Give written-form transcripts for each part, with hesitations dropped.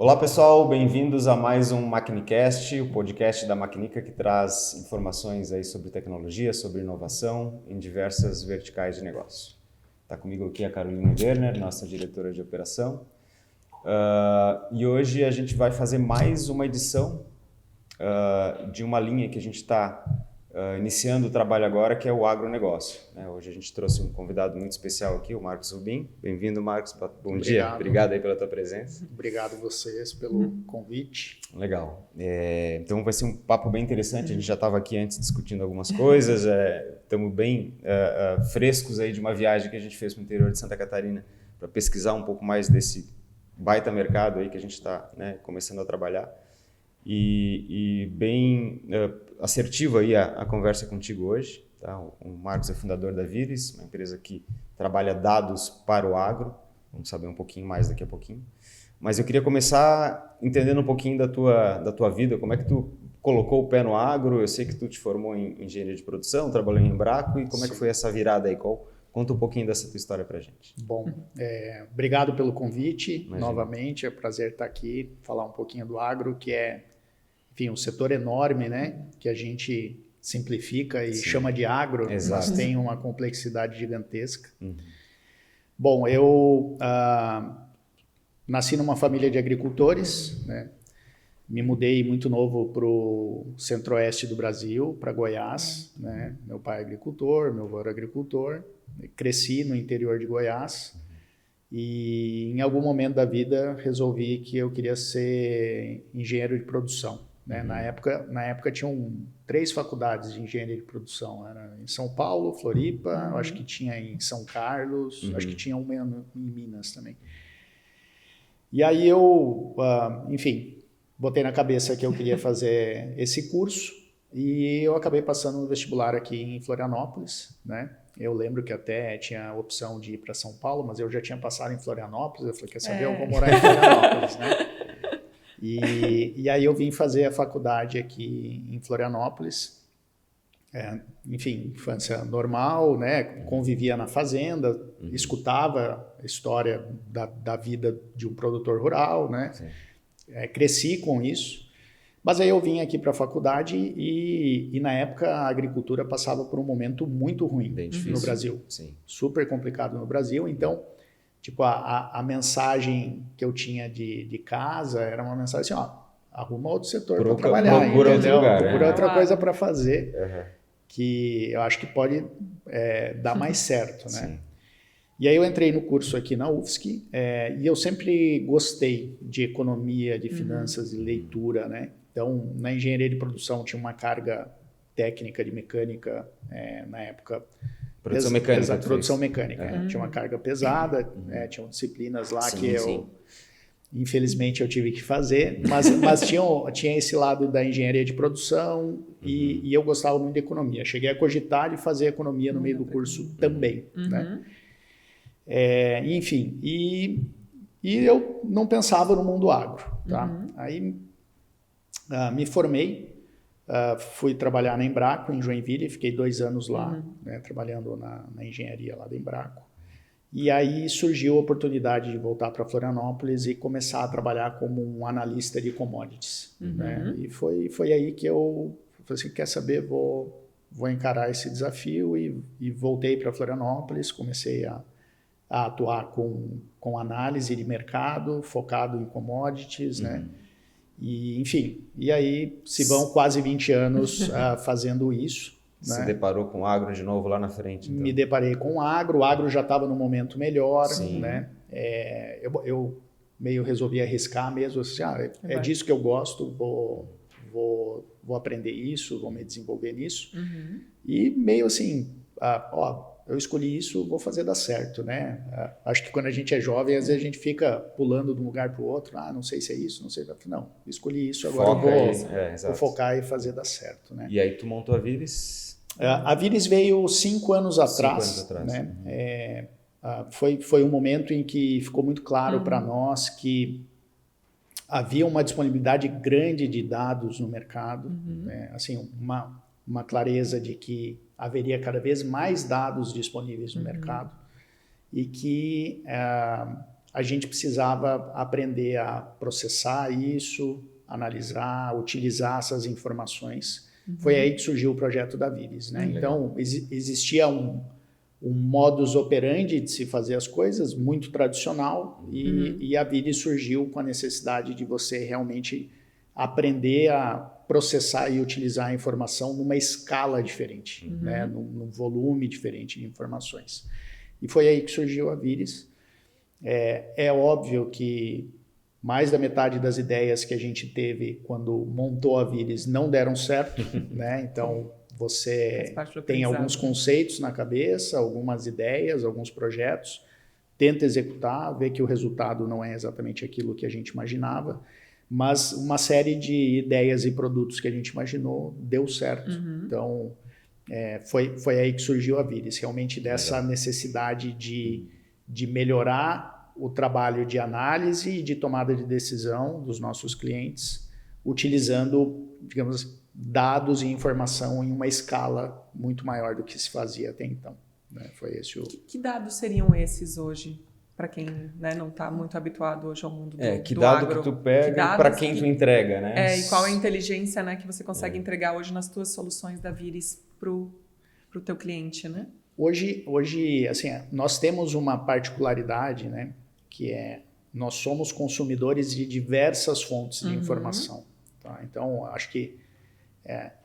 Olá pessoal, bem-vindos a mais um Maquinicast, o podcast da Maquinica que traz informações aí sobre tecnologia, sobre inovação em diversas verticais de negócio. Está comigo aqui a Carolina Werner, nossa diretora de operação. E hoje a gente vai fazer mais uma edição de uma linha que a gente está iniciando o trabalho agora, que é o agronegócio. Hoje a gente trouxe um convidado muito especial aqui, o Marcos Rubim. Bem-vindo, Marcos. Bom dia. Obrigado aí pela tua presença. Obrigado vocês pelo convite. Legal. Então vai ser um papo bem interessante. A gente já estava aqui antes discutindo algumas coisas. Estamos bem frescos aí de uma viagem que a gente fez para o interior de Santa Catarina para pesquisar um pouco mais desse baita mercado aí que a gente está começando a trabalhar. E bem assertiva aí a conversa contigo hoje. Tá? O Marcos é fundador da Viris, uma empresa que trabalha dados para o agro. Vamos saber um pouquinho mais daqui a pouquinho. Mas eu queria começar entendendo um pouquinho da tua vida, como é que tu colocou o pé no agro. Eu sei que tu te formou em engenharia de produção, trabalhou em Embraco, e como é que foi essa virada aí? Conta um pouquinho dessa tua história pra gente. Bom, obrigado pelo convite. Imagina. Novamente, é um prazer estar aqui, falar um pouquinho do agro, que é, enfim, um setor enorme, né? Que a gente simplifica e chama de agro, Exato. Mas tem uma complexidade gigantesca. Bom, eu nasci numa família de agricultores, né? Me mudei muito novo para o centro-oeste do Brasil, para Goiás, né? Meu pai é agricultor, meu avô era agricultor. Cresci no interior de Goiás e em algum momento da vida resolvi que eu queria ser engenheiro de produção, né? Na época tinham 3 faculdades de engenharia de produção, era em São Paulo, Floripa, acho que tinha em São Carlos, acho que tinha uma em Minas também. E aí eu, enfim, botei na cabeça que eu queria fazer esse curso e eu acabei passando no vestibular aqui em Florianópolis, né? Eu lembro que até tinha a opção de ir para São Paulo, mas eu já tinha passado em Florianópolis. Eu falei, quer saber, eu vou morar em Florianópolis, né? E aí eu vim fazer a faculdade aqui em Florianópolis. Enfim, infância normal, né? Convivia na fazenda, escutava a história da vida de um produtor rural, né? Cresci com isso. Mas aí eu vim aqui para a faculdade e na época a agricultura passava por um momento muito ruim no Brasil. Sim. Super complicado no Brasil. Então, tipo, a mensagem que eu tinha de casa era uma mensagem assim, arruma outro setor para trabalhar, procura entendeu? Outro lugar, procura outra coisa para fazer, que eu acho que pode dar mais certo, né? Sim. E aí eu entrei no curso aqui na UFSC e eu sempre gostei de economia, de finanças, de leitura, né? Então, na engenharia de produção tinha uma carga técnica de mecânica na época. Produção mecânica. Exato, produção mecânica. Tinha uma carga pesada, tinham disciplinas lá que eu, infelizmente, eu tive que fazer, mas tinha esse lado da engenharia de produção e eu gostava muito de economia. Cheguei a cogitar de fazer economia no meio do curso também, né? Enfim, e eu não pensava no mundo agro, tá? Aí me formei, fui trabalhar na Embraco, em Joinville, fiquei 2 anos lá, né, trabalhando na engenharia lá da Embraco. E aí surgiu a oportunidade de voltar para Florianópolis e começar a trabalhar como um analista de commodities, né? E foi aí que eu falei assim, quer saber, vou encarar esse desafio e voltei para Florianópolis, comecei a atuar com análise de mercado, focado em commodities, né? E, enfim, e aí se vão quase 20 anos fazendo isso. Se né? deparou com o agro de novo lá na frente? Então. Me deparei com o agro já estava no momento melhor, Sim. né? Eu meio resolvi arriscar mesmo, assim, é disso que eu gosto, vou aprender isso, vou me desenvolver nisso. E meio assim, eu escolhi isso, vou fazer dar certo, né? Acho que quando a gente é jovem, às vezes a gente fica pulando de um lugar para o outro, não sei se é isso, não sei. Não, escolhi isso, agora vou focar e fazer dar certo, né? E aí tu montou a Viris? A Viris veio 5 anos atrás, né? Foi um momento em que ficou muito claro para nós que havia uma disponibilidade grande de dados no mercado, né? Assim, uma clareza de que haveria cada vez mais dados disponíveis no mercado e que a gente precisava aprender a processar isso, analisar, utilizar essas informações. Foi aí que surgiu o projeto da Vires, né? Então, existia um modus operandi de se fazer as coisas, muito tradicional, e a Vires surgiu com a necessidade de você realmente aprender a processar e utilizar a informação numa escala diferente, né? Num volume diferente de informações. E foi aí que surgiu a Vires. É óbvio que mais da metade das ideias que a gente teve quando montou a Vires não deram certo, né? Então, você tem alguns conceitos na cabeça, algumas ideias, alguns projetos, tenta executar, vê que o resultado não é exatamente aquilo que a gente imaginava, mas uma série de ideias e produtos que a gente imaginou deu certo. Então, foi aí que surgiu a Vires, realmente dessa necessidade de melhorar o trabalho de análise e de tomada de decisão dos nossos clientes, utilizando, digamos, dados e informação em uma escala muito maior do que se fazia até então, né? Foi esse o... Que dados seriam esses hoje, para quem, né, não está muito habituado hoje ao mundo do que dado agro? que tu pega para quem tu entrega, né? E qual é a inteligência, né, que você consegue entregar hoje nas tuas soluções da Vires para o teu cliente, né? Hoje, assim, nós temos uma particularidade, né, que nós somos consumidores de diversas fontes de informação. Tá? Então, acho que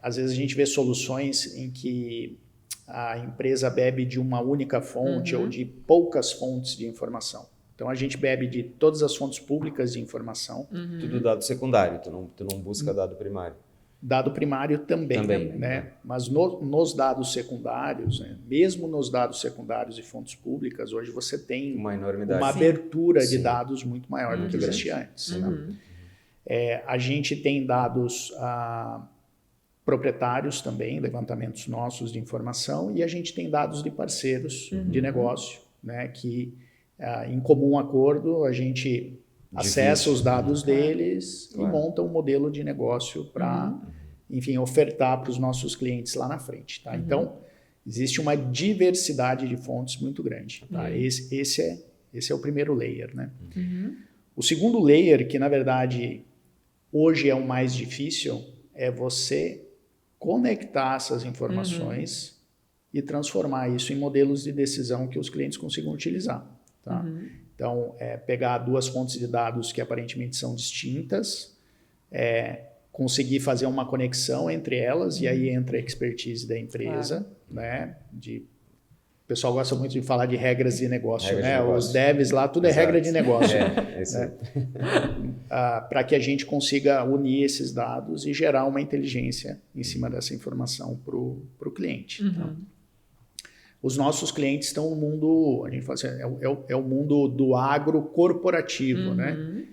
às vezes a gente vê soluções em que a empresa bebe de uma única fonte ou de poucas fontes de informação. Então, a gente bebe de todas as fontes públicas de informação. Tudo dado secundário, tu não busca dado primário. Dado primário também, né? Mas nos dados secundários, né? Mesmo nos dados secundários e fontes públicas, hoje você tem uma enormidade, uma abertura de dados muito maior do que existia antes. Né? A gente tem dados proprietários também, levantamentos nossos de informação, e a gente tem dados de parceiros de negócio, né? Que em comum acordo a gente acessa os dados deles e monta um modelo de negócio para, enfim, ofertar para os nossos clientes lá na frente. Tá? Então, existe uma diversidade de fontes muito grande. Tá? Esse é o primeiro layer. Né? O segundo layer, que na verdade hoje é o mais difícil, é você conectar essas informações e transformar isso em modelos de decisão que os clientes consigam utilizar. Tá? Então, pegar duas fontes de dados que aparentemente são distintas, conseguir fazer uma conexão entre elas, e aí entra a expertise da empresa. Né? O pessoal gosta muito de falar de regras de negócio. Né? Os devs lá, tudo é regra de negócio. Né? Para que a gente consiga unir esses dados e gerar uma inteligência em cima dessa informação para o cliente. Então, os nossos clientes estão no mundo, a gente fala assim, é o mundo do agro corporativo, né?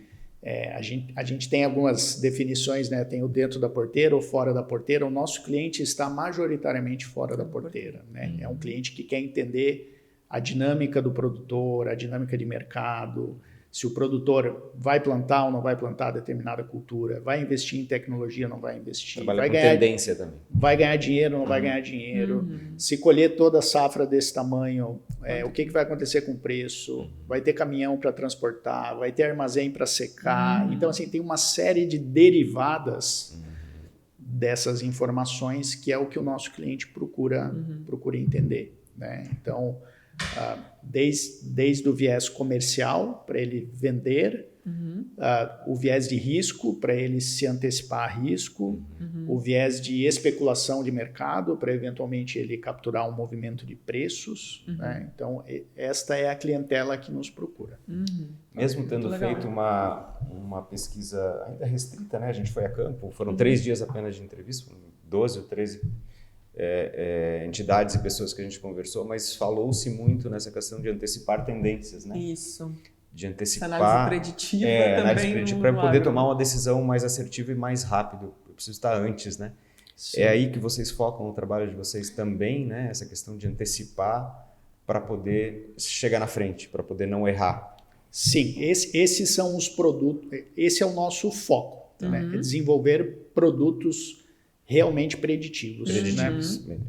A gente tem algumas definições, né? Tem o dentro da porteira ou fora da porteira. O nosso cliente está majoritariamente fora da porteira, né? É um cliente que quer entender a dinâmica do produtor, a dinâmica de mercado, se o produtor vai plantar ou não vai plantar determinada cultura, vai investir em tecnologia ou não vai investir. Trabalha com tendência também. Vai ganhar dinheiro ou não vai ganhar dinheiro. Se colher toda a safra desse tamanho, o que vai acontecer com o preço? Vai ter caminhão para transportar, vai ter armazém para secar. Então, assim, tem uma série de derivadas dessas informações que é o que o nosso cliente procura entender. Né? Então, desde o viés comercial, para ele vender, o viés de risco, para ele se antecipar a risco, o viés de especulação de mercado, para eventualmente ele capturar um movimento de preços. Né? Então, esta é a clientela que nos procura. Mesmo tendo feito uma pesquisa ainda restrita, né? A gente foi a campo, foram 3 dias apenas de entrevista, 12 ou 13 entidades e pessoas que a gente conversou, mas falou-se muito nessa questão de antecipar tendências, né? Isso. De antecipar... Análise preditiva também. Análise preditiva para poder tomar uma decisão mais assertiva e mais rápido. Eu preciso estar antes, né? Sim. É aí que vocês focam no trabalho de vocês também, né? Essa questão de antecipar para poder chegar na frente, para poder não errar. Sim, esses são os produtos, esse é o nosso foco, né? É desenvolver produtos realmente preditivos. Né? Uhum.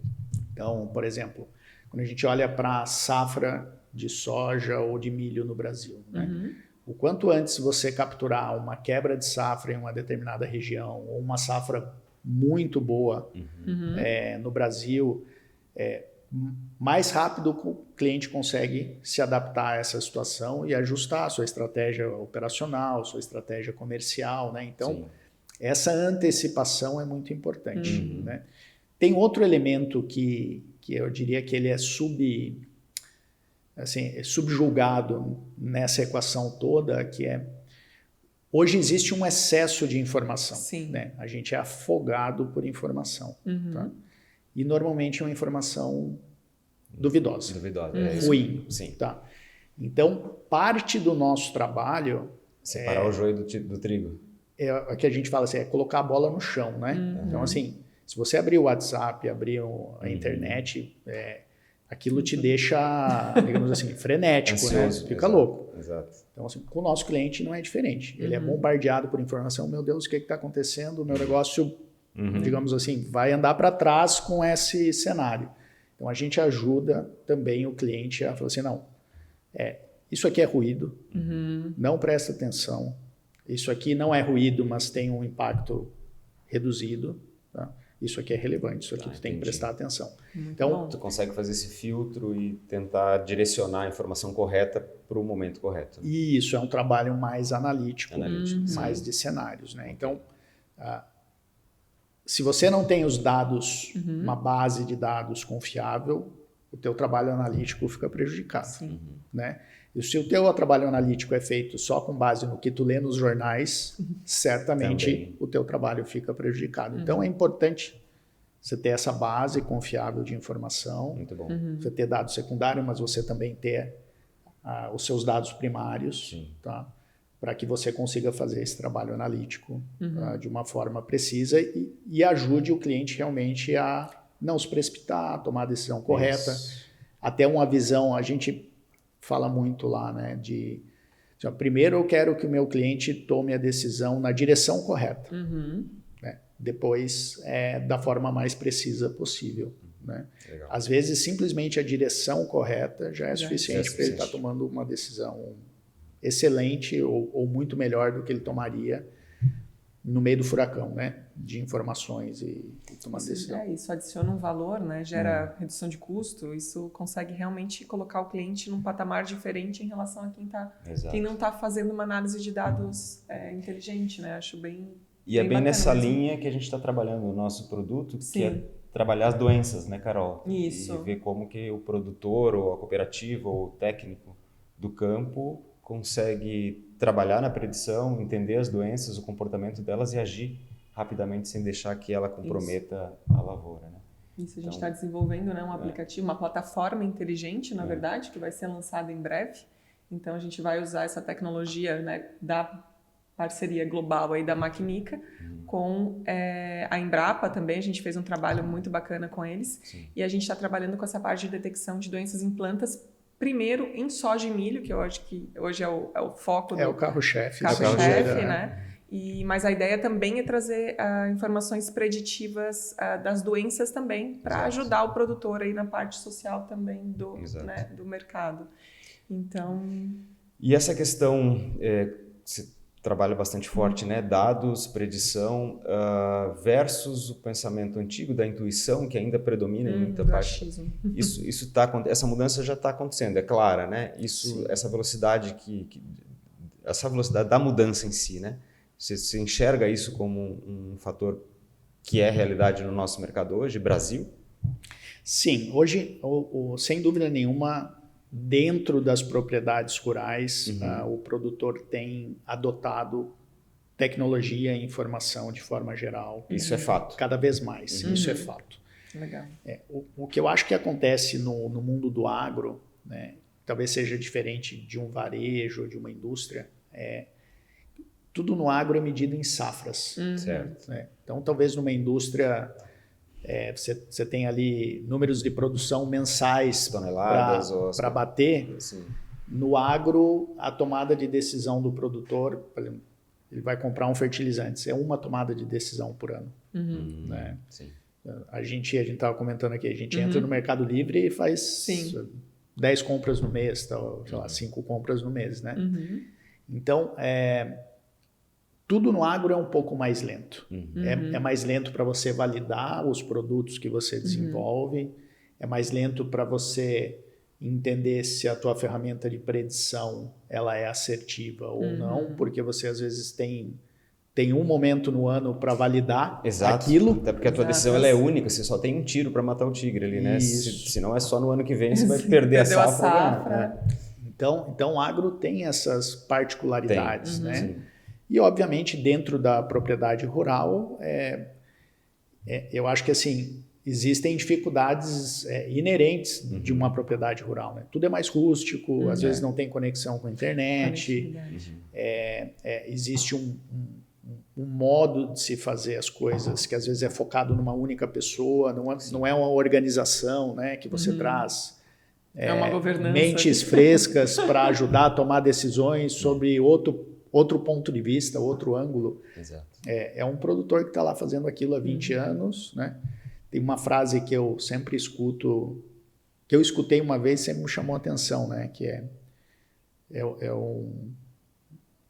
Então, por exemplo, quando a gente olha para a safra de soja ou de milho no Brasil, né? O quanto antes você capturar uma quebra de safra em uma determinada região ou uma safra muito boa no Brasil, mais rápido o cliente consegue se adaptar a essa situação e ajustar a sua estratégia operacional, sua estratégia comercial, né? Então, essa antecipação é muito importante, né? Tem outro elemento que eu diria que ele é subjugado nessa equação toda, que é hoje existe um excesso de informação. Né? A gente é afogado por informação. Tá? E normalmente é uma informação duvidosa. Ruim. Sim. Tá? Então, parte do nosso trabalho... Separar o joio do trigo. É que a gente fala assim, é colocar a bola no chão. Né? Então, assim, se você abrir o WhatsApp, abrir a internet... aquilo te deixa, digamos assim, frenético, ansioso, né? Fica louco. Exato. Então, assim, com o nosso cliente não é diferente. Ele é bombardeado por informação. Meu Deus, o que está acontecendo? O meu negócio, digamos assim, vai andar para trás com esse cenário. Então, a gente ajuda também o cliente a falar assim, não, isso aqui é ruído, não presta atenção. Isso aqui não é ruído, mas tem um impacto reduzido, tá? Isso aqui é relevante, isso aqui tu tem que prestar atenção. Então, tu consegue fazer esse filtro e tentar direcionar a informação correta para o momento correto. E isso é um trabalho mais analítico mais de cenários, né? Então, se você não tem os dados, uma base de dados confiável, o teu trabalho analítico fica prejudicado, né? E se o teu trabalho analítico é feito só com base no que tu lê nos jornais, certamente também o teu trabalho fica prejudicado. Então é importante você ter essa base confiável de informação, muito bom. Você ter dados secundários, mas você também ter os seus dados primários, tá? Para que você consiga fazer esse trabalho analítico de uma forma precisa e ajude o cliente realmente a não se precipitar, a tomar a decisão correta, até uma visão, a gente fala muito lá, né, primeiro eu quero que o meu cliente tome a decisão na direção correta, né? Depois da forma mais precisa possível, né? Às vezes simplesmente a direção correta já é suficiente para ele estar tomando uma decisão excelente ou muito melhor do que ele tomaria no meio do furacão, né, de informações e tomar decisão. Isso adiciona um valor, né, gera redução de custo, isso consegue realmente colocar o cliente num patamar diferente em relação a quem não está fazendo uma análise de dados inteligente, né, acho bem E é bem nessa linha que a gente está trabalhando o nosso produto, que é trabalhar as doenças, né, Carol? Isso. E ver como que o produtor, ou a cooperativa, ou o técnico do campo consegue trabalhar na predição, entender as doenças, o comportamento delas e agir rapidamente sem deixar que ela comprometa a lavoura, né? Isso, a gente está desenvolvendo, né, um aplicativo, uma plataforma inteligente, na verdade, que vai ser lançada em breve. Então, a gente vai usar essa tecnologia, né, da parceria global aí da Maquinica com a Embrapa também. A gente fez um trabalho muito bacana com eles. E a gente está trabalhando com essa parte de detecção de doenças em plantas, primeiro em soja e milho, que eu acho que hoje é o foco o carro-chefe. Né? Mas a ideia também é trazer informações preditivas das doenças também, para ajudar o produtor aí na parte social também do mercado. Então... E essa questão, você trabalha bastante forte, né? Dados, predição, versus o pensamento antigo da intuição, que ainda predomina em muita parte. Essa mudança já está acontecendo, é clara, né? Essa velocidade essa velocidade da mudança em si, né? Você enxerga isso como um fator que é realidade no nosso mercado hoje, Brasil? Sim, hoje, sem dúvida nenhuma, dentro das propriedades rurais, o produtor tem adotado tecnologia e informação de forma geral. Isso é fato. Cada vez mais, isso é fato. Legal. O que eu acho que acontece no mundo do agro, né, talvez seja diferente de um varejo ou de uma indústria, tudo no agro é medido em safras. Certo. Né? Então, talvez numa indústria... você tem ali números de produção mensais para bater. Sim. No agro, a tomada de decisão do produtor, ele vai comprar um fertilizante, é uma tomada de decisão por ano. Né? Sim. A gente estava comentando aqui, a gente entra no Mercado Livre e faz 10 compras no mês, sei lá, 5 compras no mês, né? Então, tudo no agro é um pouco mais lento. É mais lento para você validar os produtos que você desenvolve, é mais lento para você entender se a tua ferramenta de predição ela é assertiva ou não, porque você às vezes tem um momento no ano para validar aquilo. Até porque a tua decisão ela é única, você só tem um tiro para matar o tigre ali, né? Se não é só no ano que vem, você vai perder a safra. Então, o agro tem essas particularidades, né? Sim. E, obviamente, dentro da propriedade rural, eu acho que assim, existem dificuldades inerentes de uma propriedade rural, né? Tudo é mais rústico, às vezes não tem conexão com a internet, existe um modo de se fazer as coisas que às vezes é focado numa única pessoa, não é uma organização, né, que você traz uma governança, mentes frescas para ajudar a tomar decisões sobre outro ponto de vista, outro ângulo. Exato. É um produtor que está lá fazendo aquilo há 20 anos, né? Tem uma frase que eu sempre escuto, que eu escutei uma vez e sempre me chamou a atenção, né? Que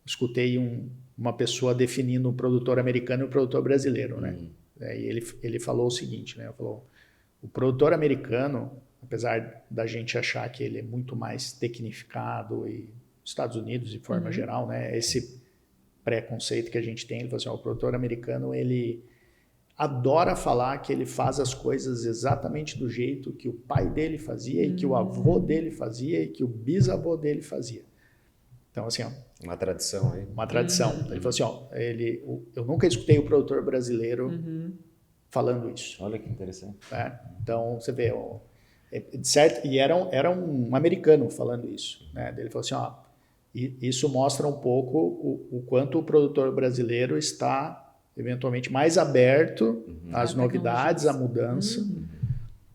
escutei uma pessoa definindo o produtor americano e o produtor brasileiro, né? E ele falou o seguinte, né? Ele falou, o produtor americano, apesar da gente achar que ele é muito mais tecnificado, e Estados Unidos de forma geral, né? Esse preconceito que a gente tem, ele falou assim, o produtor americano, ele adora falar que ele faz as coisas exatamente do jeito que o pai dele fazia e que o avô dele fazia e que o bisavô dele fazia. Então, assim, uma tradição aí. Uma tradição. Ele falou assim, eu nunca escutei o produtor brasileiro falando isso. Olha que interessante. Então, você vê, certo? E era um americano falando isso, né? Ele falou assim, isso mostra um pouco o quanto o produtor brasileiro está eventualmente mais aberto às novidades, à mudança,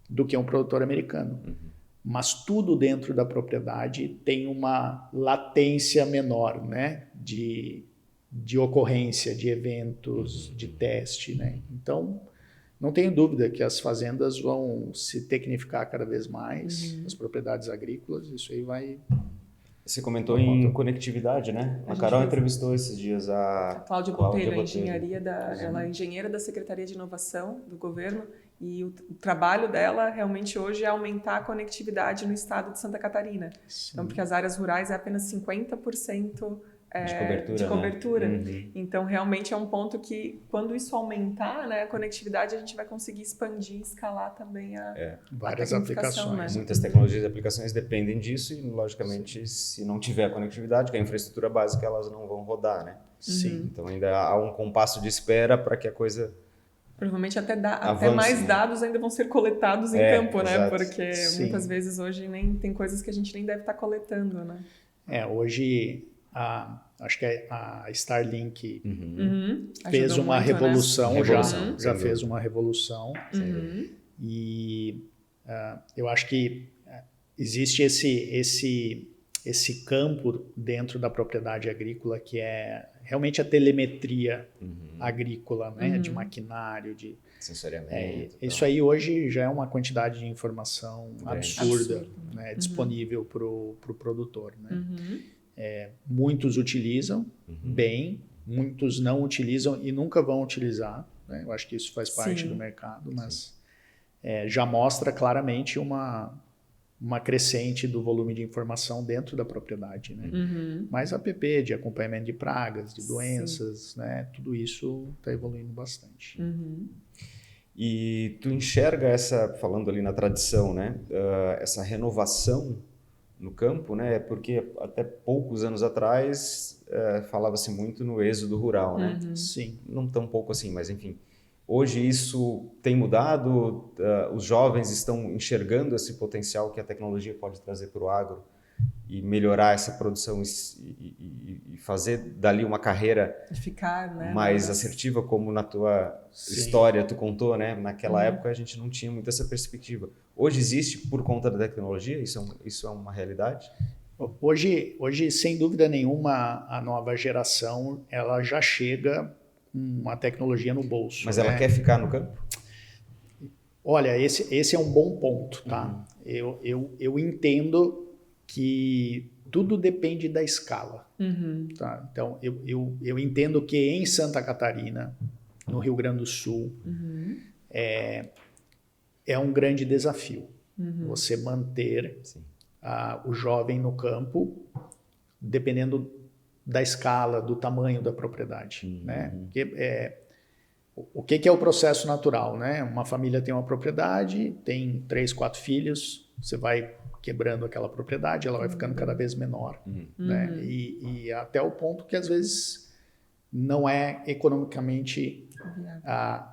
do que um produtor americano. Mas tudo dentro da propriedade tem uma latência menor, né? De ocorrência, de eventos, de teste, né? Então, não tenho dúvida que as fazendas vão se tecnificar cada vez mais, as propriedades agrícolas, isso aí vai... Você comentou em conectividade, né? A Carol entrevistou esses dias a Cláudia Botelho, ela é engenheira da Secretaria de Inovação do governo, e o trabalho dela realmente hoje é aumentar a conectividade no estado de Santa Catarina. Sim. Então, porque as áreas rurais é apenas 50% de cobertura. Né? Então, realmente é um ponto que, quando isso aumentar, né, a conectividade, a gente vai conseguir expandir e escalar também várias a aplicações. né? Muitas tecnologias e aplicações dependem disso e, logicamente, se não tiver a conectividade, que é a infraestrutura básica, elas não vão rodar, né? Sim. Então, ainda há um compasso de espera para que a coisa... Provavelmente até avance, mais né? dados ainda vão ser coletados em campo, né? Exato. Porque muitas vezes hoje tem coisas que a gente nem deve estar coletando, né? Hoje... acho que a Starlink fez Ajudou uma muito, revolução, né? já fez uma revolução. E eu acho que existe esse campo dentro da propriedade agrícola que é realmente a telemetria agrícola, né? De maquinário, de sensoriamento. Isso aí hoje já é uma quantidade de informação absurda, né? Disponível para o produtor, né? Muitos utilizam bem, muitos não utilizam e nunca vão utilizar, né? Eu acho que isso faz parte do mercado, mas já mostra claramente uma crescente do volume de informação dentro da propriedade, né? Mas app de acompanhamento de pragas, de doenças, né? Tudo isso está evoluindo bastante. E tu enxerga falando ali na tradição, né? Essa renovação no campo, né? Porque até poucos anos atrás falava-se muito no êxodo rural, né? Sim. Não tão pouco assim, mas enfim. Hoje isso tem mudado, os jovens estão enxergando esse potencial que a tecnologia pode trazer para o agro e melhorar essa produção e fazer dali uma carreira mais assertiva, como na tua história tu contou, né? Naquela época a gente não tinha muito essa perspectiva. Hoje existe por conta da tecnologia? Isso é uma realidade? Hoje, sem dúvida nenhuma, a nova geração ela já chega com uma tecnologia no bolso. Mas ela quer ficar no campo? Olha, esse é um bom ponto, tá? eu entendo que tudo depende da escala. Tá? Então, eu entendo que em Santa Catarina, no Rio Grande do Sul, é um grande desafio você manter o jovem no campo, dependendo da escala, do tamanho da propriedade. Né? Porque, o que é o processo natural? Né? Uma família tem uma propriedade, tem 3, 4 filhos, você vai quebrando aquela propriedade, ela vai ficando cada vez menor. Né? E até o ponto que, às vezes, não é economicamente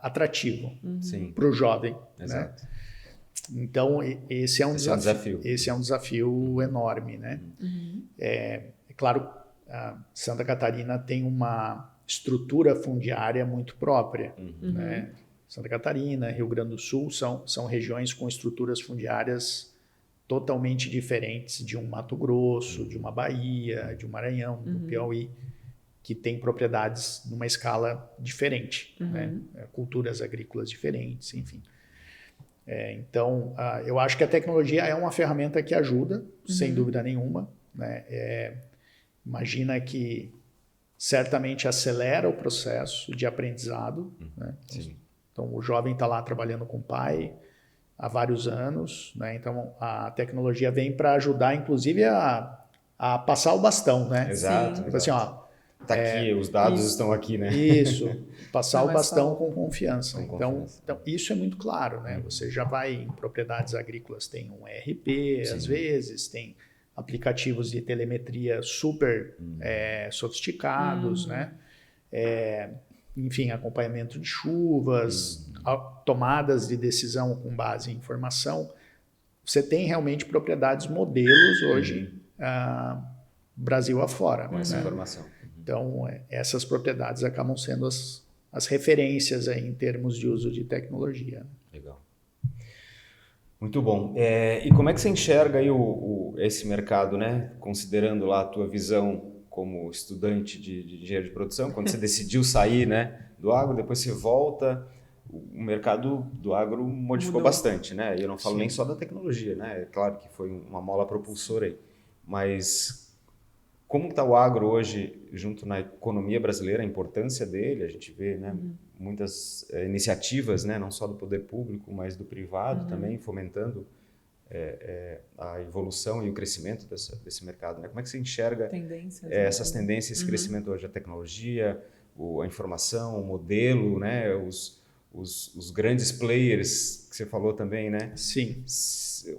atrativo para o jovem. Exato. Né? Então, esse é um desafio. Esse é um desafio enorme. Né? É claro, Santa Catarina tem uma estrutura fundiária muito própria. Né? Santa Catarina, Rio Grande do Sul são regiões com estruturas fundiárias totalmente diferentes de um Mato Grosso, de uma Bahia, de um Maranhão, do Piauí, que tem propriedades numa escala diferente, né? Culturas agrícolas diferentes, enfim. Então, eu acho que a tecnologia é uma ferramenta que ajuda, sem dúvida nenhuma. Né? Imagina que certamente acelera o processo de aprendizado. Né? Então, o jovem está lá trabalhando com o pai há vários anos. Né? Então, a tecnologia vem para ajudar, inclusive, a passar o bastão. Né? Exato. Tipo assim, tá aqui, os dados estão aqui, né? Isso, passar o bastão com confiança. Com então, isso é muito claro, né? Você já vai em propriedades agrícolas, tem um ERP, às vezes, tem aplicativos de telemetria super sofisticados, né? Enfim, acompanhamento de chuvas, tomadas de decisão com base em informação. Você tem realmente propriedades modelos hoje, Brasil afora. Com essa informação. Então, essas propriedades acabam sendo as referências aí em termos de uso de tecnologia. Legal. Muito bom. E como é que você enxerga aí esse mercado, né? Considerando lá a tua visão como estudante de engenharia de produção, quando você decidiu sair, né, do agro, depois você volta, o mercado do agro modificou bastante, né? Eu não falo nem só da tecnologia, né? É claro que foi uma mola propulsora aí, mas como está o agro hoje junto na economia brasileira, a importância dele? A gente vê, né, muitas iniciativas, né, não só do poder público, mas do privado também, fomentando a evolução e o crescimento desse mercado. Né? Como é que você enxerga essas tendências, esse crescimento hoje? A tecnologia, a informação, o modelo, né, os grandes players que você falou também, né? Sim.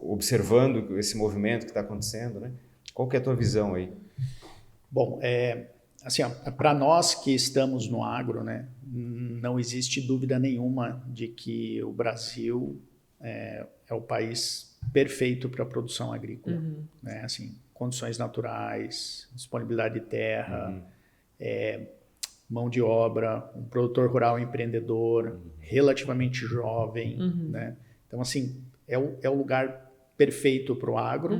Observando esse movimento que está acontecendo, né? Qual que é a tua visão aí? Bom, assim, para nós que estamos no agro, né, não existe dúvida nenhuma de que o Brasil é o país perfeito para a produção agrícola. Né? Assim, condições naturais, disponibilidade de terra, mão de obra, um produtor rural empreendedor, relativamente jovem. Né? Então, assim, é o lugar perfeito para o agro.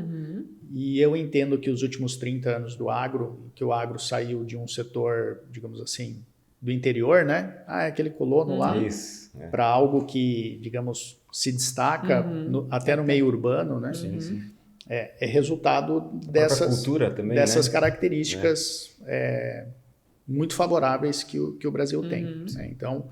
E eu entendo que os últimos 30 anos do agro, que o agro saiu de um setor, digamos assim, do interior, né? Aquele colono lá, para algo que, digamos, se destaca até no meio urbano, né? É resultado dessas cultura também, dessas características muito favoráveis que o Brasil tem. Né? Então,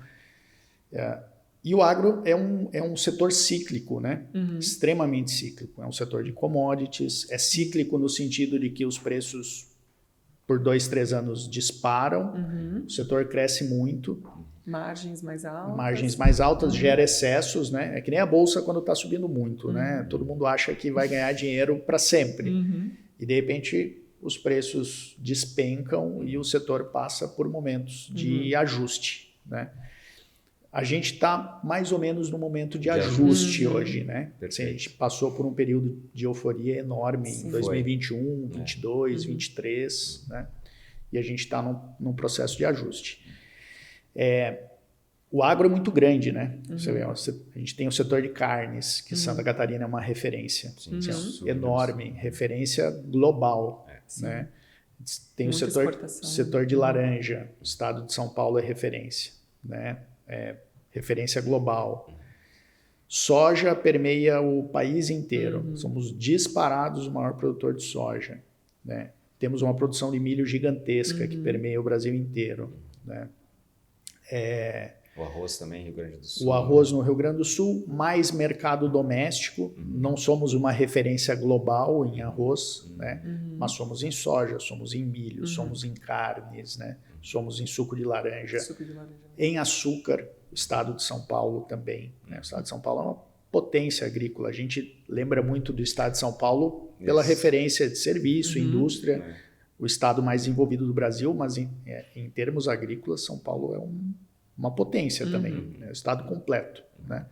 e o agro é um setor cíclico, né? Extremamente cíclico. É um setor de commodities, é cíclico no sentido de que os preços por 2, 3 anos disparam, o setor cresce muito. Margens mais altas, gera excessos, né? É que nem a bolsa quando está subindo muito, né? Todo mundo acha que vai ganhar dinheiro para sempre. E de repente os preços despencam e o setor passa por momentos de ajuste, né? A gente está mais ou menos no momento de ajuste hoje, né? Assim, a gente passou por um período de euforia enorme em 2021, 22, 23, né? E a gente está num processo de ajuste. O agro é muito grande, né? Você vê, a gente tem o setor de carnes, que Santa Catarina é uma referência enorme, referência global, né? Tem o setor de laranja, o estado de São Paulo é referência, né? Referência global. Soja permeia o país inteiro. Somos disparados o maior produtor de soja, né? Temos uma produção de milho gigantesca que permeia o Brasil inteiro, né? O arroz também, Rio Grande do Sul. O arroz no Rio Grande do Sul, mais mercado doméstico. Não somos uma referência global em arroz, né? Mas somos em soja, somos em milho, somos em carnes, né? Somos em suco de laranja. Em açúcar, o estado de São Paulo também, né? O estado de São Paulo é uma potência agrícola. A gente lembra muito do estado de São Paulo pela referência de serviço, indústria, o estado mais desenvolvido do Brasil, mas em termos agrícolas, São Paulo é uma potência também, né? O estado completo, né?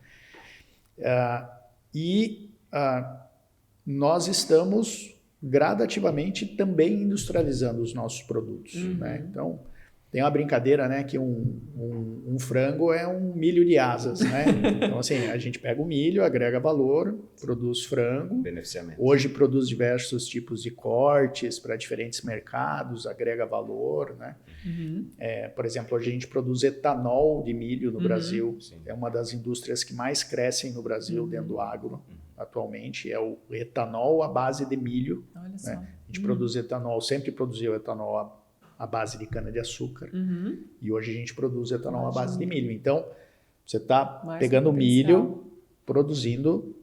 Nós estamos gradativamente também industrializando os nossos produtos, né? Então, tem uma brincadeira, né, que um frango é um milho de asas, né? Então, assim, a gente pega o milho, agrega valor, produz frango. Beneficiamento. Hoje produz diversos tipos de cortes para diferentes mercados, agrega valor, né? Por exemplo, hoje a gente produz etanol de milho no Brasil. Sim. É uma das indústrias que mais crescem no Brasil dentro do agro. Atualmente é o etanol à base de milho. Olha só. Né? A gente produz etanol, sempre produziu etanol à base de cana-de-açúcar. E hoje a gente produz etanol à base de milho. Então, você está pegando milho, produzindo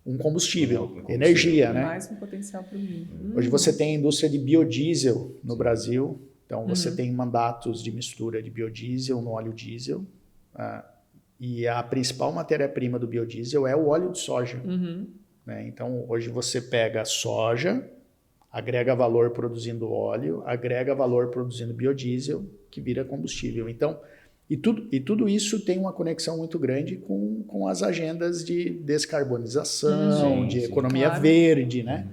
um combustível, energia, né? Mais um potencial para o milho. Hoje você tem a indústria de biodiesel no Brasil. Então, você tem mandatos de mistura de biodiesel no óleo diesel. E a principal matéria-prima do biodiesel é o óleo de soja. Né? Então, hoje você pega a soja, agrega valor produzindo óleo, agrega valor produzindo biodiesel, que vira combustível. Então, e tudo isso tem uma conexão muito grande com as agendas de descarbonização, de economia verde, né?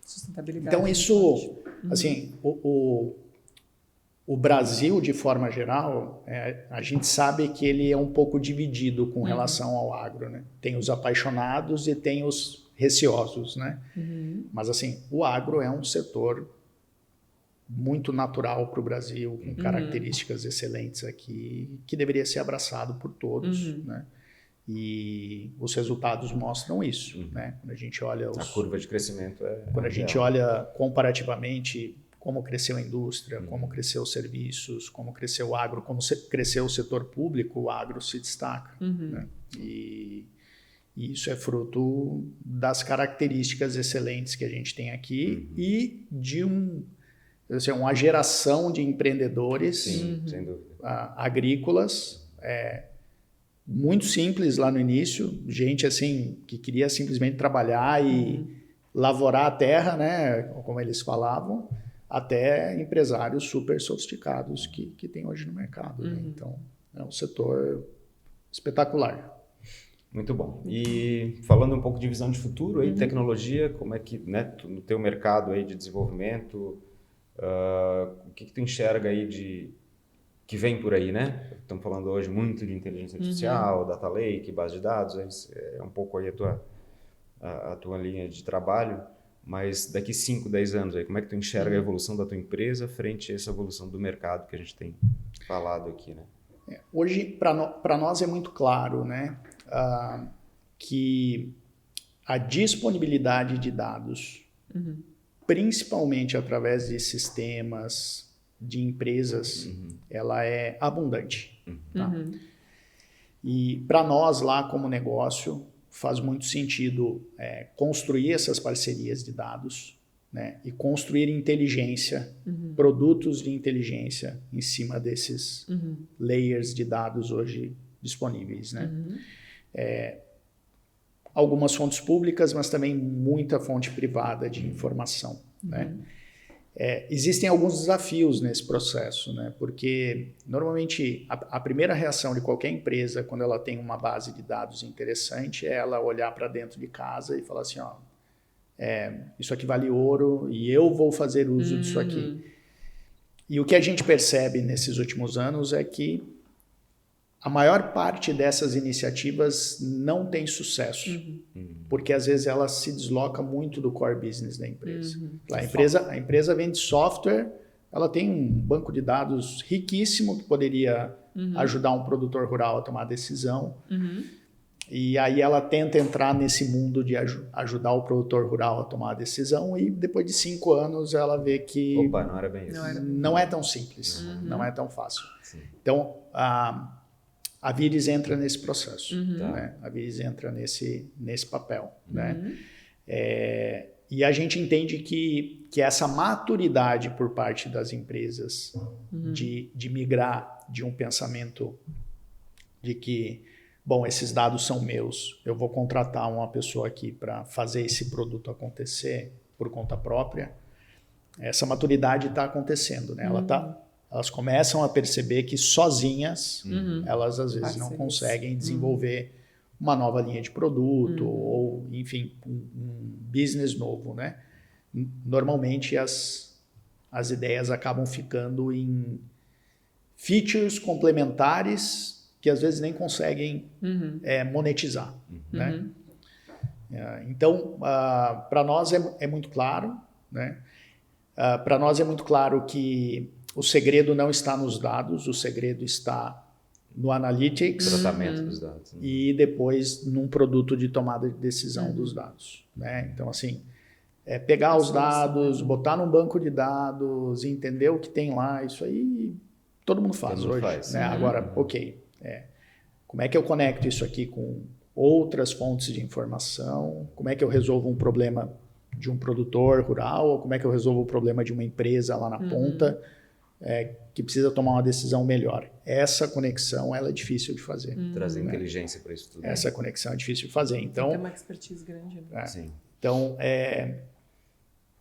Sustentabilidade. Então, isso, assim, o Brasil, de forma geral, a gente sabe que ele é um pouco dividido com relação ao agro, né? Tem os apaixonados e tem os receosos, né? Mas, assim, o agro é um setor muito natural para o Brasil, com características excelentes aqui, que deveria ser abraçado por todos, né? E os resultados mostram isso, né? Quando a gente olha a curva de crescimento quando a gente olha comparativamente como cresceu a indústria, como cresceu os serviços, como cresceu o agro, como cresceu o setor público, o agro se destaca, né? E isso é fruto das características excelentes que a gente tem aqui e de uma geração de empreendedores sem dúvida. Agrícolas, muito simples lá no início, gente assim que queria simplesmente trabalhar e lavourar a terra, né, como eles falavam, até empresários super sofisticados que tem hoje no mercado. Né? Então, é um setor espetacular. Muito bom. E falando um pouco de visão de futuro, aí, tecnologia, como é que, né, no teu mercado aí de desenvolvimento, o que tu enxerga aí que vem por aí, né? Estamos falando hoje muito de inteligência artificial, data lake, base de dados, é um pouco aí a tua linha de trabalho, mas daqui 5, 10 anos, aí, como é que tu enxerga a evolução da tua empresa frente a essa evolução do mercado que a gente tem falado aqui, né? Hoje, para nós é muito claro, né, que a disponibilidade de dados, principalmente através de sistemas, de empresas, ela é abundante. Tá? E para nós lá como negócio, faz muito sentido construir essas parcerias de dados, né, e construir inteligência, produtos de inteligência em cima desses layers de dados hoje disponíveis. Né? Algumas fontes públicas, mas também muita fonte privada de informação. Né? Existem alguns desafios nesse processo, né? Porque normalmente a primeira reação de qualquer empresa quando ela tem uma base de dados interessante é ela olhar para dentro de casa e falar assim, ó, isso aqui vale ouro e eu vou fazer uso disso aqui. E o que a gente percebe nesses últimos anos é que a maior parte dessas iniciativas não tem sucesso, porque às vezes ela se desloca muito do core business da empresa. A empresa vende software, ela tem um banco de dados riquíssimo que poderia ajudar um produtor rural a tomar decisão. E aí ela tenta entrar nesse mundo de ajudar o produtor rural a tomar a decisão e depois de 5 anos ela vê que Opa, não era bem isso. não é tão simples, não é tão fácil. Sim. Então, a Viris entra nesse processo, Tá. né? A Viris entra nesse papel, né? E a gente entende que essa maturidade por parte das empresas de migrar de um pensamento de que, bom, esses dados são meus, eu vou contratar uma pessoa aqui para fazer esse produto acontecer por conta própria, essa maturidade está acontecendo, né? Elas começam a perceber que sozinhas, elas às vezes não conseguem desenvolver uma nova linha de produto ou, enfim, um business novo, né? Normalmente as ideias acabam ficando em features complementares que às vezes nem conseguem monetizar, né? Então, para nós é muito claro, né? Para nós é muito claro que o segredo não está nos dados, o segredo está no analytics, Tratamento dos dados. e depois num produto de tomada de decisão dos dados, né? Então, assim, pegar os dados, botar num banco de dados, entender o que tem lá, isso aí todo mundo faz hoje. Né? Agora, ok, como é que eu conecto isso aqui com outras fontes de informação? Como é que eu resolvo um problema de um produtor rural? Ou como é que eu resolvo o problema de uma empresa lá na ponta que precisa tomar uma decisão melhor? Essa conexão ela é difícil de fazer. Trazer inteligência para isso tudo. Essa conexão é difícil de fazer. Então, tem uma expertise grande. Né? Sim. Então,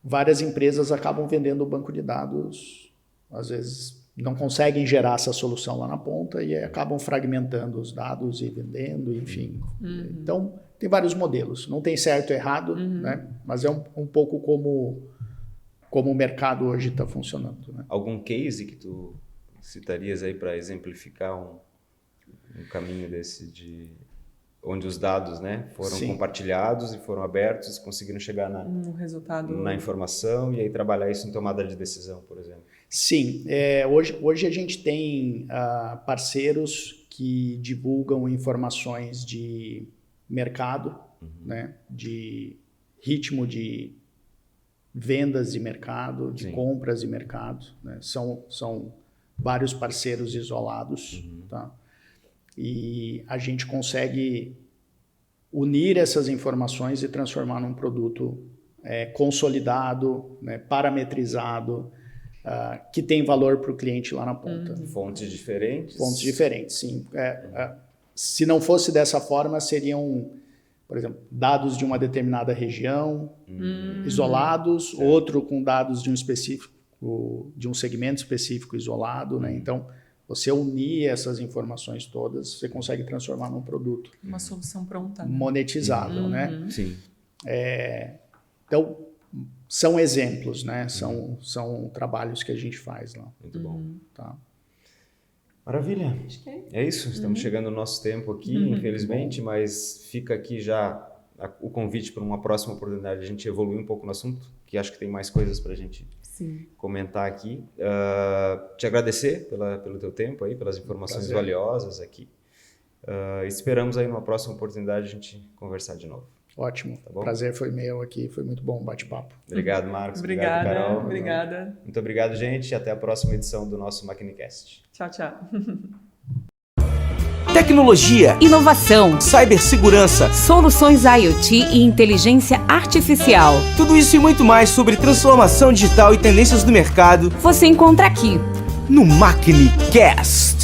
várias empresas acabam vendendo o banco de dados, às vezes não conseguem gerar essa solução lá na ponta e acabam fragmentando os dados e vendendo, enfim. Então, tem vários modelos. Não tem certo e errado, né? Mas é um pouco como o mercado hoje está funcionando. Né? Algum case que tu citarias aí para exemplificar um caminho desse de onde os dados, né, foram compartilhados e foram abertos e conseguiram chegar na informação e aí trabalhar isso em tomada de decisão, por exemplo? Sim. Hoje a gente tem parceiros que divulgam informações de mercado, né, de ritmo de vendas de mercado, de compras de mercado, né? São vários parceiros isolados, tá? E a gente consegue unir essas informações e transformar num produto consolidado, né, parametrizado, que tem valor para o cliente lá na ponta. Fontes diferentes? Fontes diferentes, sim. Se não fosse dessa forma, seriam, por exemplo, dados de uma determinada região, isolados, outro com dados de um segmento específico isolado, né? Então, você unir essas informações todas, você consegue transformar num produto. Uma solução pronta. Né? Monetizável, né? Sim. Então, são exemplos, né? São trabalhos que a gente faz lá. Muito bom. Tá? Maravilha. Acho que É isso, estamos chegando no nosso tempo aqui, infelizmente, mas fica aqui já o convite para uma próxima oportunidade de a gente evoluir um pouco no assunto, que acho que tem mais coisas para a gente comentar aqui. Te agradecer pelo teu tempo aí, pelas informações valiosas aqui. Esperamos aí numa próxima oportunidade a gente conversar de novo. Ótimo. Tá bom? Prazer foi meu aqui, foi muito bom o bate-papo. Obrigado, Marcos. Obrigada, obrigado, Carol. Obrigada. Muito obrigado, gente, e até a próxima edição do nosso Maquinicast. Tchau, tchau. Tecnologia, inovação, cibersegurança, soluções IoT e inteligência artificial. tudo isso e muito mais sobre transformação digital e tendências do mercado Você encontra aqui. no Maquinicast.